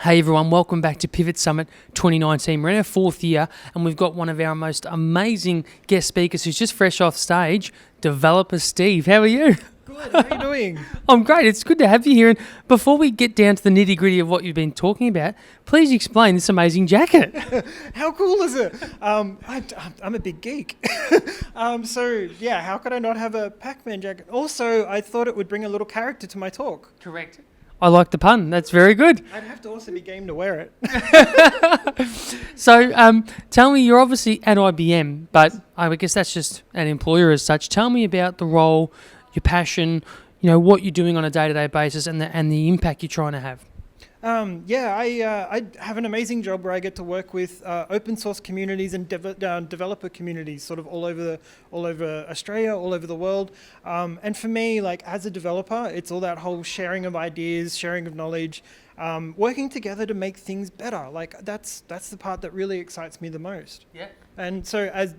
Hey everyone, welcome back to Pivot Summit 2019. We're in our fourth year and we've got one of our most amazing guest speakers who's just fresh off stage, developer Steve. How are you? Good, how are you doing? I'm great. It's good to have you here. And before we get down to the nitty gritty of what you've been talking about, please explain this amazing jacket. How cool is it? I'm a big geek. So yeah, how could I not have a Pac-Man jacket? Also, I thought it would bring a little character to my talk. Correct. I like the pun. That's very good. I'd have to also be game to wear it. So tell me, you're obviously at IBM, but I guess that's just an employer as such. Tell me about the role, your passion, what you're doing on a day-to-day basis and the impact you're trying to have. I have an amazing job where I get to work with open source communities and developer communities, sort of all over Australia, all over the world. And for me, like as a developer, it's all that whole sharing of ideas, sharing of knowledge, working together to make things better. Like that's the part that really excites me the most. Yeah. And so as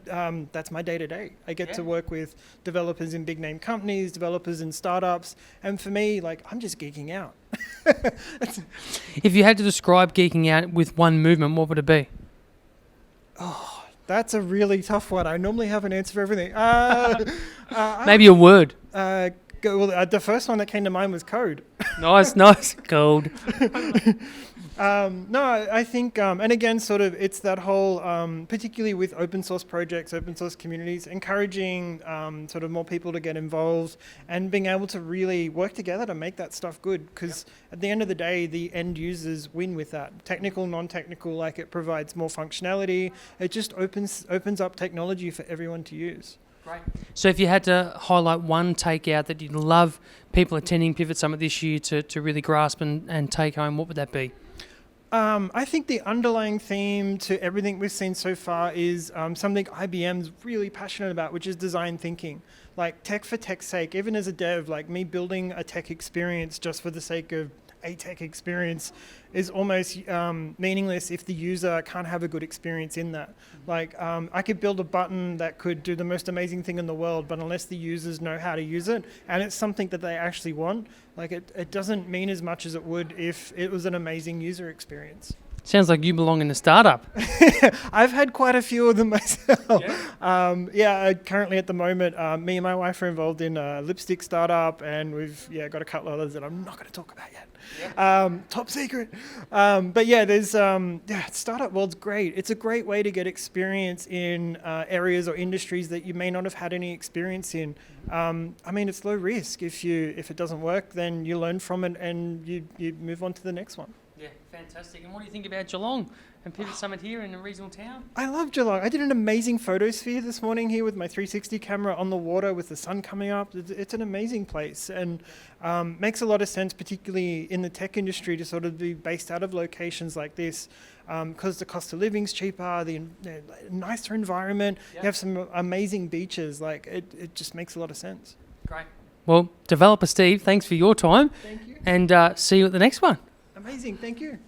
that's my day to day. I get to work with developers in big name companies, developers in startups, and for me, like I'm just geeking out. If you had to describe geeking out with one movement, what would it be? Oh, that's a really tough one. I normally have an answer for everything. Maybe a word. The first one that came to mind was code. Nice. Gold. No, I think, and again, sort of, it's that whole, particularly with open source projects, open source communities, encouraging sort of more people to get involved and being able to really work together to make that stuff good. Because at the end of the day, the end users win with that. Technical, non-technical, like it provides more functionality. It just opens up technology for everyone to use. Right. So if you had to highlight one takeout that you'd love people attending Pivot Summit this year to really grasp and take home, what would that be? I think the underlying theme to everything we've seen so far is something IBM's really passionate about, which is design thinking. Like tech for tech's sake, even as a dev, like me building a tech experience just for the sake of a tech experience is almost meaningless if the user can't have a good experience in that. Like I could build a button that could do the most amazing thing in the world, but unless the users know how to use it and it's something that they actually want, like it doesn't mean as much as it would if it was an amazing user experience. Sounds like you belong in a startup. I've had quite a few of them myself. Yeah? Currently at the moment, me and my wife are involved in a lipstick startup, and we've got a couple of others that I'm not going to talk about yet. Yeah. Top secret. But yeah, there's startup world's great. It's a great way to get experience in areas or industries that you may not have had any experience in. It's low risk. If it doesn't work, then you learn from it and you move on to the next one. Yeah, fantastic. And what do you think about Geelong and Pivot Summit here in a regional town? I love Geelong. I did an amazing photosphere this morning here with my 360 camera on the water with the sun coming up. It's an amazing place and makes a lot of sense, particularly in the tech industry, to sort of be based out of locations like this because the cost of living's cheaper, the nicer environment. Yep. You have some amazing beaches. Like it just makes a lot of sense. Great. Well, developer Steve, thanks for your time. Thank you. And see you at the next one. Amazing. Thank you.